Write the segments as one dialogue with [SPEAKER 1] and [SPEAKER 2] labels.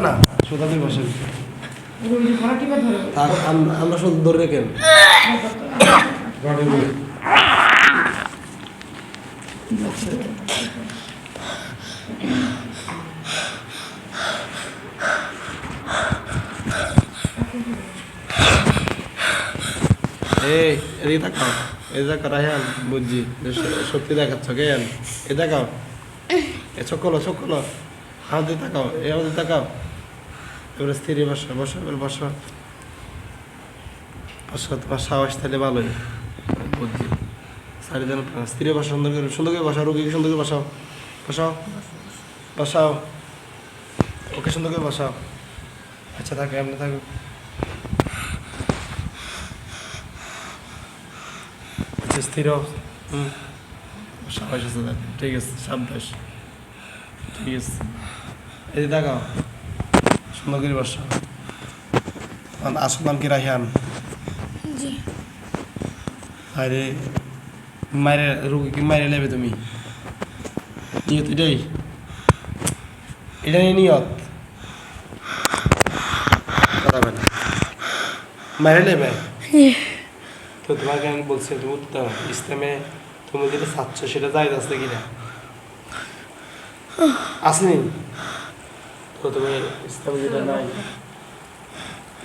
[SPEAKER 1] না সোজা দিয়ে বসেন। আমরা শুধু ধরে রেখেন এই এদিকে তাকাও, এই দেখাও রায়হান, বুঝছি সত্যি দেখাচ্ছ কেন? এ দেখাও, এ চোখ খোলো, চোখ খোলো, আমাদের তাকাও, এই আমাদের তাকাও। এবারে স্থির বসো, বসো, এবার বসো, বসো, তোমার সাহস তাহলে ভালোই, বুঝছি। সারি যেন স্থির বসো, সুন্দর করে, সুন্দর করে বসাও, রুগীকে সুন্দর করে বসাও, বসাও, বসাও, ওকে সুন্দর করে বসাও। আচ্ছা থাকো, এমনি থাকো। স্থির সাবাস আছে, ঠিক আছে, সাবধাস, ঠিক আছে। এই দেখাও, সুন্দর করে বসো। আসল নাম কি রায়হান? আরে মায়ের রুগীকে মায়ের নেবে তুমি, নিয়ত এটাই, এটাই নিয়ত, কথা বলে মায়ের নেবে। তো তোমাকে আমি বলছি তুমি উত্তর ইসলামে তুমি যেটা চাচ্ছ সেটা জায়েজ আছে কিনা? আসেনি তো তুমি ইসলামে যেটা নাই,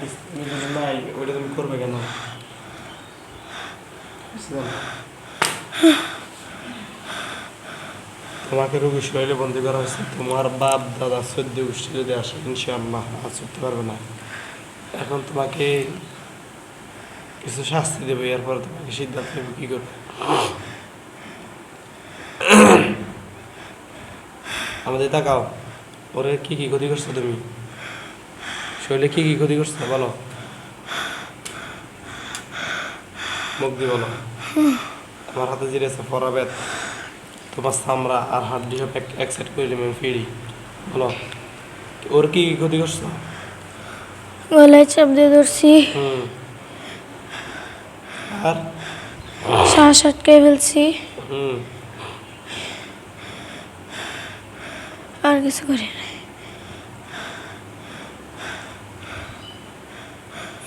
[SPEAKER 1] ইসলামে যেটা নাই ওইটা তুমি করবে কেন? তোমাকে রোগী শরীরে বন্দি করা হয়েছে, তোমার বাপ দাদা 14 গোষ্ঠী যদি আসে ইনশাআল্লাহ আজ করতে পারবে না। এখন তোমাকে কিছু শাস্তি দেবে, এরপর তোমাকে সিদ্ধান্ত নেবে কী করবে। আমাদের তাকাও, ওরে কী কী ক্ষতি করছো তুমি, শরীরে কী কী ক্ষতি করছো বলো, মুখ দিয়ে বলো। আমার হাতে জিরেছে ফরাবেদ, তোমার চামড়া আর হাড্ডি সব এক সাইড করে দিলাম ফিরি, বলো ওর কী কী ক্ষতি করছো?
[SPEAKER 2] গলায় চাপ দিয়ে ধরছি,
[SPEAKER 1] আর
[SPEAKER 2] শ্বাস আটকে ফেলছি, আর কিছু করি না।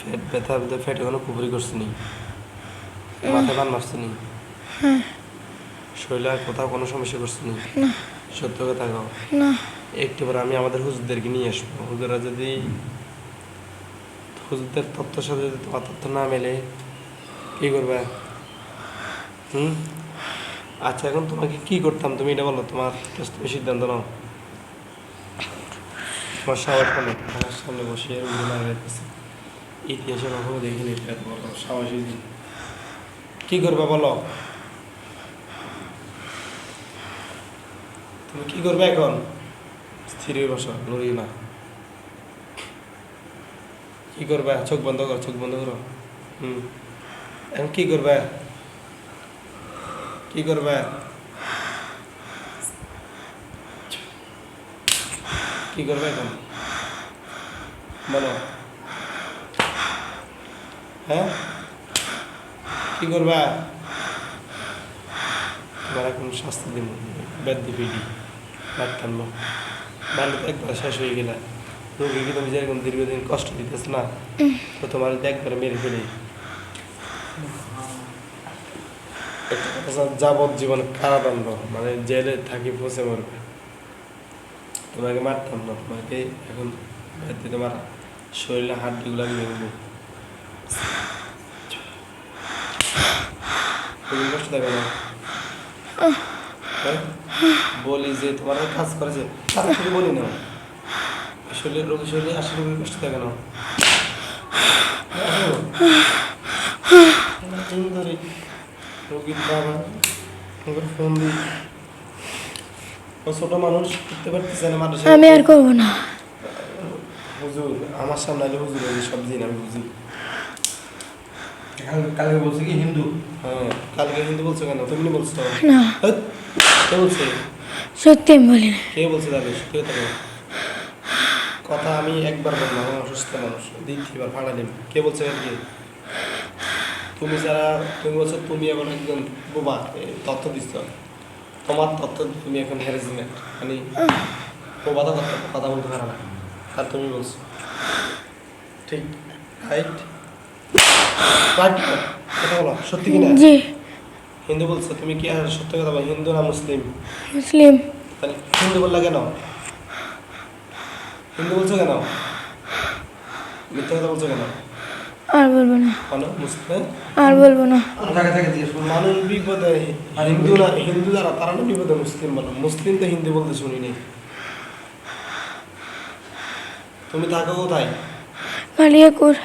[SPEAKER 1] পেট ব্যথা পেটে কোনো পুকুরি করছে নি, মাথায় বান মারছে নি, শরীরে আর কোথাও কোনো সমস্যা করছে নি? সত্য কথা গাও
[SPEAKER 2] না।
[SPEAKER 1] একটু পরে আমি আমাদের হুজুরদেরকে নিয়ে আসবো, হুজুরা যদি হুজুরদের তথ্যের সাথে যদি তোমার তথ্য না মেলে কী করবে? আচ্ছা এখন তোমাকে কি করতাম তুমি এটা বলো, তোমার তুমি সিদ্ধান্ত নাও। তোমার সাহস বলো, আমার সামনে বসে ইতিহাসে কখনো দেখিনি, বলো সাহসী কি করবে বলো, তুমি কি করবে এখন? স্থির হয়ে বসো, লড়ি না। কি করবে? চোখ বন্ধ করো, চোখ বন্ধ করো। এখন কি করবে? কি করবে? কি করবে এখন বলো, হ্যাঁ কি করবে? তোমার এখন শাস্তি দিন, বেদি পিডি বাড়তাম না, বাড়লে তো একবার শেষ হয়ে গেলে, রোগীকে তুমি যেরকম দীর্ঘদিন কষ্ট দিতেছ না, তো তোমার একবারে মেরে ফেলি, যাবজ্জীবন কারাদণ্ড, মানে জেলে থাকি পচে মরবে। তোমাকে মারতাম না, তোমাকে এখন তোমার শরীরে হাড্ডিগুলো আমি ভেঙবো। কষ্ট দেবে না, বলি যে তোমার কাজ করেছে তারা থেকে বলি না, শরীরের রোগী শরীরে আসলে রোগীর কষ্ট থাকে না। রোগীর বাবা ফোন দিই, ছোট মানুষ করতে পারতেছে না, মানুষ
[SPEAKER 2] আমি আর করবো না।
[SPEAKER 1] হুজুর আমার সামনে আলে হুজুর সব দিন আমি বুঝি। কালকে বলছে কি হিন্দু? হ্যাঁ কালকে হিন্দু বলছো কেন? তুমি বলছো
[SPEAKER 2] না,
[SPEAKER 1] কে বলছে?
[SPEAKER 2] সত্যি আমি বলি না।
[SPEAKER 1] কে বলছে দাদু? সত্যি কথা আমি একবার বললাম, আমি অসুস্থ মানুষ, দ্বিতীয়বার ভাড়া নিব। কে বলছে? কে তুমি যারা তুমি বলছো তুমি এখন একজন বোবা তথ্য দিচ্ছ, তোমার তথ্য তুমি এখন হ্যারাসমেন্ট, মানে বোবা তো কথা বলতে পারো না, আর তুমি বলছো ঠিক রাইট রাইট কথা বলো সত্যি কিনা?
[SPEAKER 2] জি
[SPEAKER 1] হিন্দু বলছো তুমি কি আর সত্য কথা বলো? হিন্দু না মুসলিম?
[SPEAKER 2] মুসলিম।
[SPEAKER 1] তাহলে হিন্দু বললা কেন? হিন্দু বলছো কেন? মিথ্যা কথা বলছো কেন?
[SPEAKER 2] আর বলবো না,
[SPEAKER 1] কেন মুসলিম?
[SPEAKER 2] আর বলবো না।
[SPEAKER 1] মানুষ বিপদে হিন্দু না, হিন্দু যারা তারা না বিপদে মুসলিম বলো, মুসলিম তো হিন্দু বলতে শুনিনি। তুমি থাকো কোথায়?
[SPEAKER 2] কালিয়াকুর।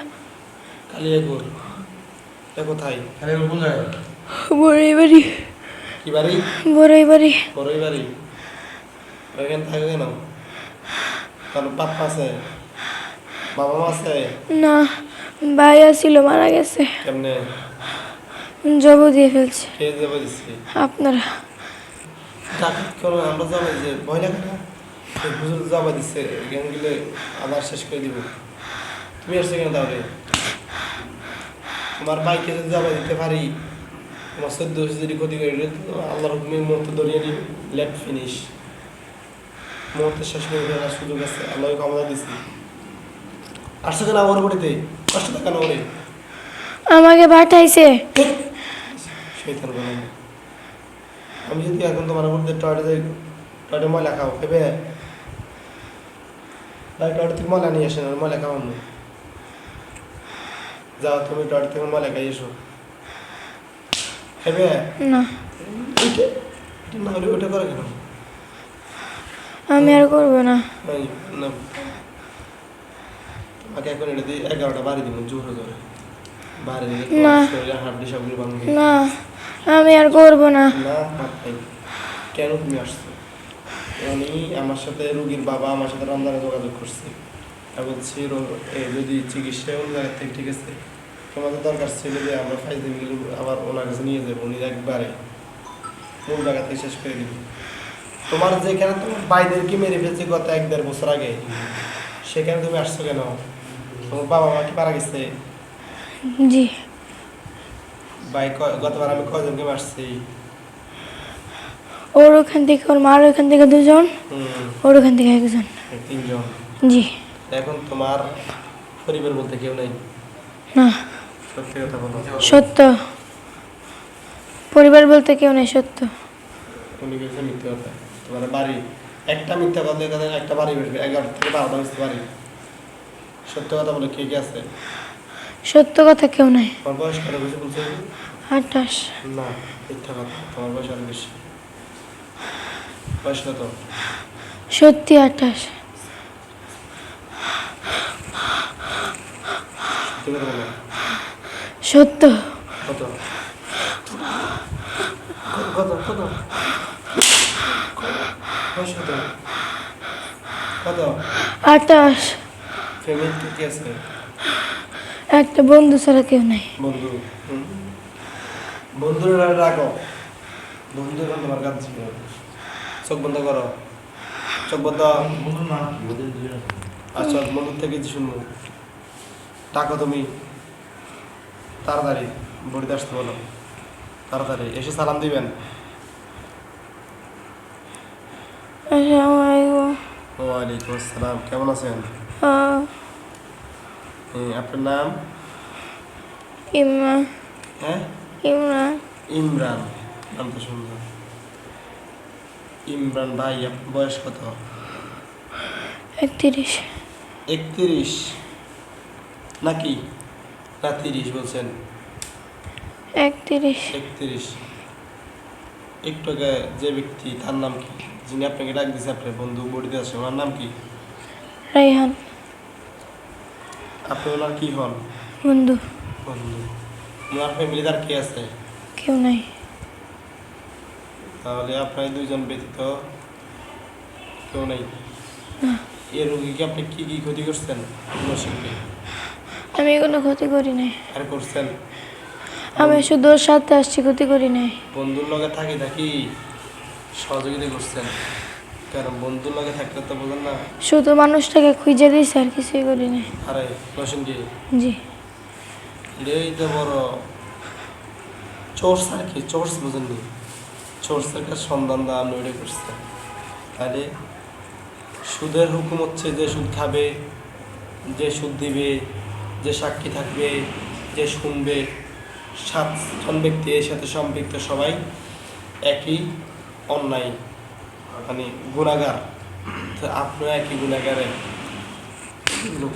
[SPEAKER 1] কালিয়াকুর। এটা কোথায়?
[SPEAKER 3] কালিয়াকুর কোন জায়গায়?
[SPEAKER 2] বড়ই বাড়ি।
[SPEAKER 1] কি বাড়ি?
[SPEAKER 2] বড়ই বাড়ি।
[SPEAKER 1] বড়ই বাড়ি। ওইখানে থাকে কেন? কারণ বাপ আছে, বাবা মা আছে?
[SPEAKER 2] না, ভাই ছিল মারা গেছে,
[SPEAKER 1] কেমনে?
[SPEAKER 2] জব দিয়ে ফেলছে।
[SPEAKER 1] কে যাবে দিচ্ছি?
[SPEAKER 2] আপনারা
[SPEAKER 1] ডাকাত করো, আমরা যাবো যে ভয় লাগে না? হুজুর যাবা দিচ্ছে, এখানে গেলে আবার শেষ করে দিব। তুমি আসছো কেন তাহলে? তোমার বাইকে যদি যাবা দিতে পারি, তোমার 14 যদি ক্ষতি করে দিলে তো আল্লাহর হুকুমের মুহূর্তে ধরিয়ে নিই, লেট ফিনিশ, মুহূর্তে শেষ করে দেওয়ার সুযোগ আছে, আল্লাহ ক্ষমতা দিচ্ছি। আসছো কেন আমার বাড়িতে? কষ্ট কেন ওরে?
[SPEAKER 2] আমাকে পাঠাইছে।
[SPEAKER 1] শয়তান বানানো। আমি যদি এখন তোমার মধ্যে টয়লেটে ময়লা খাও খেবে? ভাই টয়লেট থেকে ময়লা নিয়ে আসেন, আর ময়লা খাওয়ানো। যাও তুমি টয়লেট থেকে ময়লা খাই এসো, খেবে?
[SPEAKER 2] না,
[SPEAKER 1] ওইটা না হলে ওইটা করে কেন?
[SPEAKER 2] আমি আর করবো না।
[SPEAKER 1] ভাই, না তোমাকে এখন এটা দিয়ে 11টা বাড়ি দিব জোরে জোরে, বাড়ি দিলে
[SPEAKER 2] না।
[SPEAKER 1] তোমার শরীরে হাড্ডি সবগুলো ভাঙবে।
[SPEAKER 2] না, আমি আর করবো না।
[SPEAKER 1] না হাত নাই। কেন তুমি আসছো? আমি আমার সাথে রুগীর বাবা আমার সাথে রমজানে যোগাযোগ করছি, আমি বলছি যদি চিকিৎসা অন্য জায়গা থেকে ঠিক আছে, তোমাদের দরকার ছিল যে আমরা ফাইজে মিলে আবার ওনার কাছে নিয়ে যাবো, উনি একবারে মূল জায়গা থেকে শেষ করে দিব। তোমার যেখানে তোমার ভাইদেরকে মেরে ফেলছে গত 1-1.5 বছর আগে, সেখানে তুমি আসছো কেন? তোমার বাবা মা কি মারা গেছে?
[SPEAKER 2] জি,
[SPEAKER 1] ভাই গতবার আমি কয়জনকে মারছি?
[SPEAKER 2] ওর ওখান থেকে, ওর মার ওখান থেকে 2 জন, ওর ওখান থেকে 1 জন।
[SPEAKER 1] 3 জন।
[SPEAKER 2] জি।
[SPEAKER 1] এখন তোমার পরিবার বলতে কেউ নেই?
[SPEAKER 2] না,
[SPEAKER 1] সত্যি কথা বলো।
[SPEAKER 2] সত্য। পরিবার বলতে কেউ নেই, সত্য।
[SPEAKER 1] উনি বলছে মিথ্যে কথা। তোমার বাড়ি একটা মিথ্যা কথা এখানে একটা বাড়ি বেরবে, 11 থেকে 12টা মিথ্যে বাড়ি। সত্য কথা বলে কে কে আছে?
[SPEAKER 2] সত্য কথা কেউ নাই।
[SPEAKER 1] তোমার বয়স কত বেশি বলছে?
[SPEAKER 2] 28।
[SPEAKER 1] না, মিথ্যা কথা, তোমার বয়স আরো বেশি। বয়স কত?
[SPEAKER 2] সত্যি 28।
[SPEAKER 1] সত্যি কথা বলো।
[SPEAKER 2] সত্য।
[SPEAKER 1] কত? কত কত? বয়স কত? কত?
[SPEAKER 2] 28।
[SPEAKER 1] ফ্যামিলিতে কে আছে?
[SPEAKER 2] একটা বন্ধু ছাড়া কেউ নাই।
[SPEAKER 1] বন্ধু। বন্ধুরা রাখো, বন্ধু এখন তোমার কাছে ছিল। চোখ বন্ধ করো, চোখ বন্ধ।
[SPEAKER 3] বন্ধুর নাম কি? ওদের দুজনের।
[SPEAKER 1] আচ্ছা বন্ধুর থেকে কিছু শুনবো। ডাকো তুমি তাড়াতাড়ি, বড়িতে আসতে বলো তাড়াতাড়ি, এসে সালাম দিবেন।
[SPEAKER 2] আসসালামু আলাইকুম।
[SPEAKER 1] ওয়ালাইকুম আসসালাম, কেমন আছেন? আপনার নাম?
[SPEAKER 2] ইমরান।
[SPEAKER 1] হ্যাঁ
[SPEAKER 2] ইমরান।
[SPEAKER 1] ইমরান, নাম তো সুন্দর। ইমরান ভাই, আপনার বয়স কত?
[SPEAKER 2] 31।
[SPEAKER 1] 31 নাকি না 30 বলছেন?
[SPEAKER 2] 31।
[SPEAKER 1] 31। একটু আগে যে ব্যক্তি, তার নাম কি, যিনি আপনাকে ডাক দিয়েছে, আপনার বন্ধু বড়িতে আছে, ওনার নাম কি?
[SPEAKER 2] রাইহান।
[SPEAKER 1] আপনি ওনার কি হন?
[SPEAKER 2] বন্ধু।
[SPEAKER 1] বন্ধু। ওনার ফ্যামিলিতে আর কে আছে?
[SPEAKER 2] কেউ নাই।
[SPEAKER 1] তাহলে আপনার 2 জন ব্যতীত কেউ নেই? এই রোগীকে আপনি কি কি ক্ষতি করছেন? নসিবকে
[SPEAKER 2] আমি কোনো ক্ষতি করি নাই।
[SPEAKER 1] আর করছেন?
[SPEAKER 2] আমি শুধু ওর সাথে আসছি, ক্ষতি করি নাই।
[SPEAKER 1] বন্ধুর লগে থাকি থাকি সহযোগিতা করছেন, কারণ বন্ধুর লগে থাকলে তো বলেন না।
[SPEAKER 2] শুধু মানুষটাকে খুঁজে দিয়েছি, আর কিছুই করি নাই।
[SPEAKER 1] আরে নসিন কি
[SPEAKER 2] জি।
[SPEAKER 1] এটাই তো বড় চোর স্যার কি চোর বুঝেননি, চোর স্যারকে সন্ধান দেওয়া নইরে করছে। তাহলে সুদের হুকুম হচ্ছে যে সুদ খাবে, যে সুদ দিবে, যে সাক্ষী থাকবে, যে শুনবে, 7জন ব্যক্তি এর সাথে সম্পৃক্ত, সবাই একই অন্যায়, মানে গুণাগার। তো আপনিও একই গুণাগারের লোক।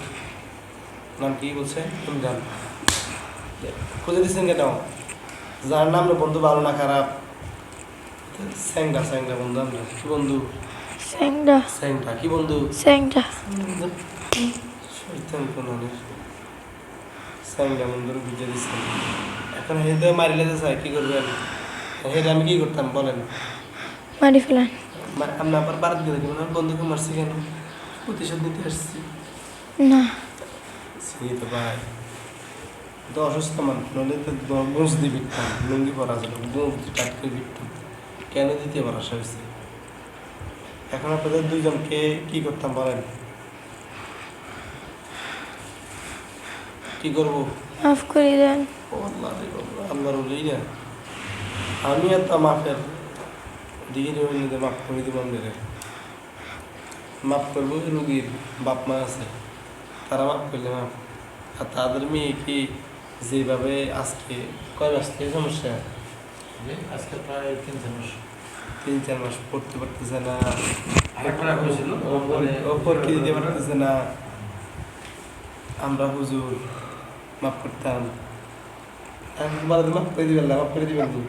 [SPEAKER 1] নাম কি বলছে তুমি জান, খুঁজে দিচ্ছেন কেন? যার নাম বন্ধু ভালো না খারাপ, স্যাংটা স্যাংটা বন্ধু, আমরা কি বন্ধু?
[SPEAKER 2] স্যাংডা
[SPEAKER 1] স্যাংটা কি বন্ধু?
[SPEAKER 2] স্যাংডা
[SPEAKER 1] শয়তান কোনানের স্যাংটা বন্ধুর বুঝে দিচ্ছেন। এখন হেঁটে মারিলে যে চাই কি করবেন? হেঁটে আমি কি করতাম বলেন?
[SPEAKER 2] মারি ফেলান।
[SPEAKER 1] আপনি আবার বাড়িতে গেলে কেমন? আমার বন্ধুকে মারছি কেন? প্রতিশোধ নিতে আসছি।
[SPEAKER 2] না
[SPEAKER 1] চিনি তো ভাই, তো অসুস্থ মানুষ, নইলে তো গোঁজ দিয়ে বিকতাম, লুঙ্গি পরা ছিল, গোঁজ দিয়ে টাইট করে বিকতাম। কেন দিতে ভরসা হয়েছে? এখন আপনাদের দুইজনকে কি করতাম বলেন? কি করবো?
[SPEAKER 2] মাফ করে দেন।
[SPEAKER 1] ও আল্লাহ রে বাবা, আল্লাহর ওলিই না আমি, এত মাফের দিকে নিতে মাফ করে দিব আমাদের। মাফ করবো রুগীর বাপ মা আছে, তারা মাফ করলে মাফ। আর তাদের মেয়ে কি যেভাবে আজকে কয় মাস থেকে সমস্যা,
[SPEAKER 3] আজকে প্রায় 3-4 মাস।
[SPEAKER 1] 3-4 মাস পড়তে পারতেছে না,
[SPEAKER 3] আরেকটা হয়েছিল
[SPEAKER 1] ওপর কি দিতে পারতেছে না। আমরা হুজুর মাফ করতাম, মাফ করে দিবেন না, মাফ করে দিবেন তো।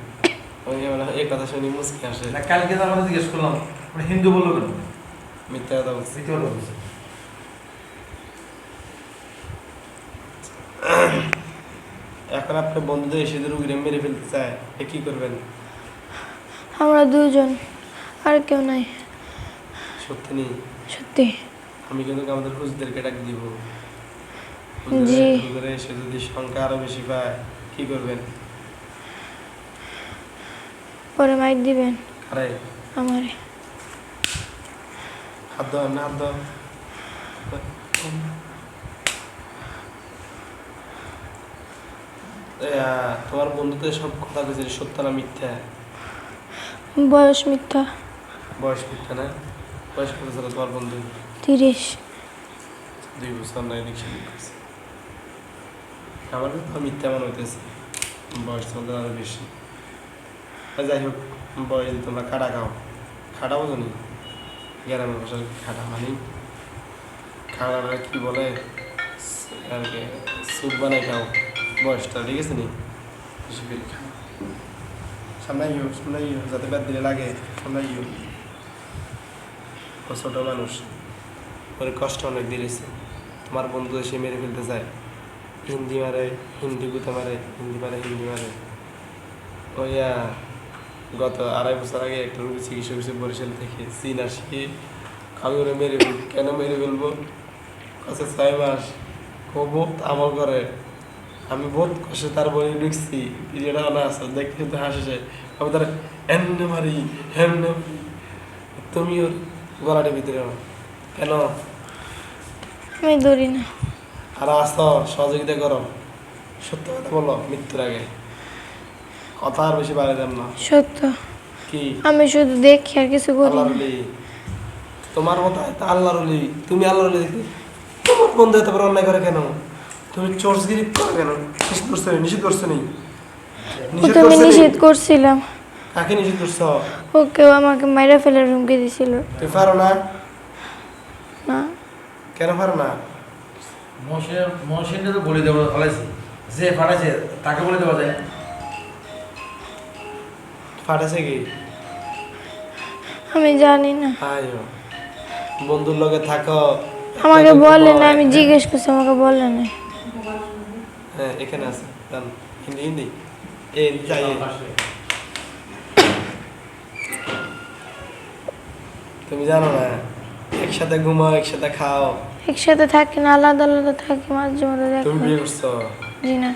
[SPEAKER 1] ওই এই কথা শুনি মুসকি আসে।
[SPEAKER 3] না, কালকে তো আমরা জিজ্ঞেস করলাম মানে হিন্দু বললো কেন?
[SPEAKER 1] মিথ্যা কথা বলছি।
[SPEAKER 3] দ্বিতীয় লোক বলছে।
[SPEAKER 1] এখন আপনার বন্ধুদের এসে রুগীরা মেরে ফেলতে চায়, এ কি করবেন?
[SPEAKER 2] আমরা দুজন, আর কেউ নাই।
[SPEAKER 1] সত্যি নেই,
[SPEAKER 2] সত্যি।
[SPEAKER 1] আমি কিন্তু আমাদের হুজুরদেরকে ডাক দিব।
[SPEAKER 2] জি।
[SPEAKER 1] হুজুরে এসে যদি সংখ্যা আরো বেশি পায় কি করবেন?
[SPEAKER 2] পরে মাইক দিবেন
[SPEAKER 1] আরে
[SPEAKER 2] আমারে।
[SPEAKER 1] হাত দাও না, হাত দাও। তোমার বন্ধুদের সব কথা কইছে সত্য না মিথ্যা?
[SPEAKER 2] বয়স মিথ্যা।
[SPEAKER 1] বয়স মিথ্যা না? বয়স কত ছিল তোমার বন্ধু?
[SPEAKER 2] 30।
[SPEAKER 1] 2 বছর না, এদিক সেদিক করছে। আমার তো মিথ্যা মনে হইতেছে, বয়স তোমাদের আরো বেশি। যাই হোক, বয়স তোমরা খাটা খাও, খাটা বোঝো নি? গ্রামের ভাষায় খাটা মানে খাটাটা কি বলে আর কি, স্যুপ বানাই খাও। বয়সটা ঠিক আছে নি, বেশি করে খাও। সামনাইও সামনাইও, যাতে ব্যাট দিলে লাগে, সামনাইও। ও ছোট মানুষ, ওর কষ্ট অনেক দিয়েছে। তোমার বন্ধু এসে মেরে ফেলতে চায়, হিন্দি মারে, হিন্দি গুতে মারে, হিন্দি মারে, হিন্দি মারে। ওইয়া গত 2.5 বছর আগে একটা রোগী চিকিৎসা করছে বরিশাল থেকে, চীন আসি। আমি ওরা মেরে ফেলবো, কেন মেরে ফেলবো? কাছে 6 মাস বহুত আমল করে। আমি বহুত কষ্টে তার বই ঢুকছি, পিরিয়ডে অনা আছে, দেখতে কিন্তু হাসে। আমি তার এমনে মারি, হেমনে মারি, তুমি ওর গলাটির ভিতরে কেন?
[SPEAKER 2] আমি ধরি না।
[SPEAKER 1] আর আসো সহযোগিতা করো, সত্য কথা বলো মৃত্যুর আগে, কথা আর বেশি বাইরে যান না।
[SPEAKER 2] সত্য।
[SPEAKER 1] কি
[SPEAKER 2] আমি শুধু দেখি আর কিছু করি
[SPEAKER 1] আল্লাহর
[SPEAKER 2] না।
[SPEAKER 1] ওলি, তোমার মতো হয়তো আল্লাহর ওলি, তুমি আল্লাহর ওলি দেখতে তোমার বন্ধু এত বড় অন্যায় করে কেন? তুমি চোরগিরি করো কেন? নিষেধ করছো নি? নিষেধ করছো নি?
[SPEAKER 2] ও
[SPEAKER 1] নিষেধ
[SPEAKER 2] তো আমি
[SPEAKER 1] করছো নি?
[SPEAKER 2] নিষেধ করছিলাম।
[SPEAKER 1] কাকে নিষেধ করছো?
[SPEAKER 2] ওকেও আমাকে মাইরা ফেলার হুমকি দিছিল।
[SPEAKER 1] তুমি পারো না?
[SPEAKER 2] না
[SPEAKER 1] কেন পারো না?
[SPEAKER 3] মহসিনটা তো বলে দেবো ফলাইছে, যে ফাটাইছে তাকে বলে দেওয়া যায়।
[SPEAKER 1] ফাটেছে কি?
[SPEAKER 2] আমি জানি না।
[SPEAKER 1] আয়ো বন্ধুর লগে থাকো।
[SPEAKER 2] আমাকে বলে না, আমি জিজ্ঞেস করছি, আমাকে বলে না।
[SPEAKER 1] হ্যাঁ এখানে আছে, জান হিন্দি হিন্দি এ যাই। তুমি জানো না, একসাথে ঘুমাও, একসাথে খাও।
[SPEAKER 2] একসাথে থাকি না, আলাদা আলাদা থাকি, মাঝে মাঝে
[SPEAKER 1] তুমি
[SPEAKER 2] দেখো।
[SPEAKER 1] বিয়ে করছো?
[SPEAKER 2] জি না।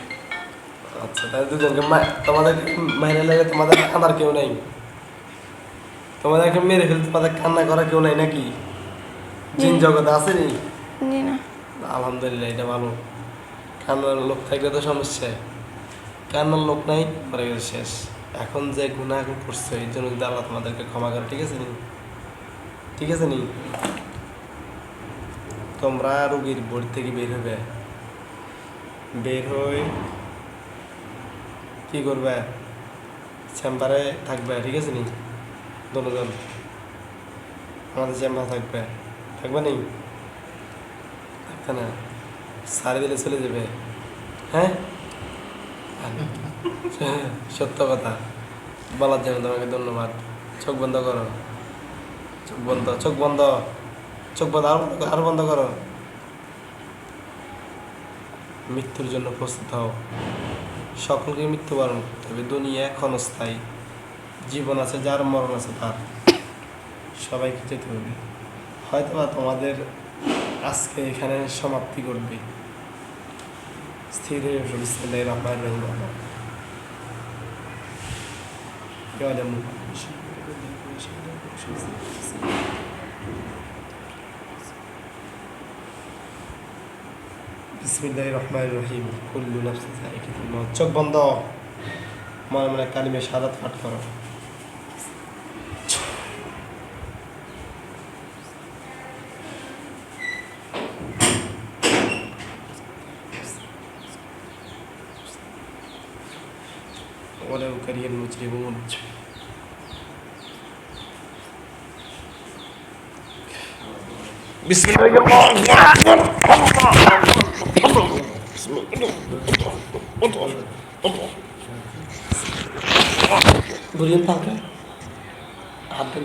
[SPEAKER 1] আচ্ছা, তাহলে দুজনকে তোমাদের মাইনে লাগে, তোমাদের কান্নার কেউ নেই? তোমাদেরকে মেরে ফেলতে তোমাদের কান্না করা কেউ নাই নাকি? জিন জগতে আসেনি?
[SPEAKER 2] জি না।
[SPEAKER 1] আলহামদুলিল্লাহ, এটা ভালো। কান্নার লোক থাকলে তো সমস্যা, কান্নার লোক নাই, মরে গেছে শেষ। এখন যে গুনাহ করছে এই জন্য যদি আল্লাহ তোমাদেরকে ক্ষমা করে, ঠিক আছে নি? ঠিক আছে নি? তোমরা রোগীর বাড়ি থেকে বের হবে, বের হয়ে কি করবে? চেম্বারে থাকবে, ঠিক আছে নি? দুজন আমাদের চেম্বার থাকবে, থাকবে নি? থাকবে না, সারি দিলে চলে যাবে। হ্যাঁ, সত্য কথা বলার জন্য তোমাকে ধন্যবাদ। চোখ বন্ধ করো, চোখ বন্ধ, চোখ বন্ধ, চোখ বন্ধ, আরো বন্ধ করো। মৃত্যুর জন্য প্রস্তুত হও। সকলকে মৃত্যুবরণ করতে হবে। দুনিয়া ক্ষণস্থায়ী, জীবন আছে যার, মরণ আছে তার। সবাইকে যেতে হবে। হয়তো বা তোমাদের আজকে এখানে সমাপ্তি ঘটবে। স্থির হয়ে বসো। বিসমিল্লাহির রহমানির রহিম। বিসমিল্লাহির রহমানির রহিম। কুল্লু নাফসিন যায়িকাতুল মাউত। চোখ বন্ধ, মনে মনে কালিমে শাহাদাত পাঠ করো। ولو كره المجرمون. بسم الله الرحمن الرحيم. Berikan tangan. Ada.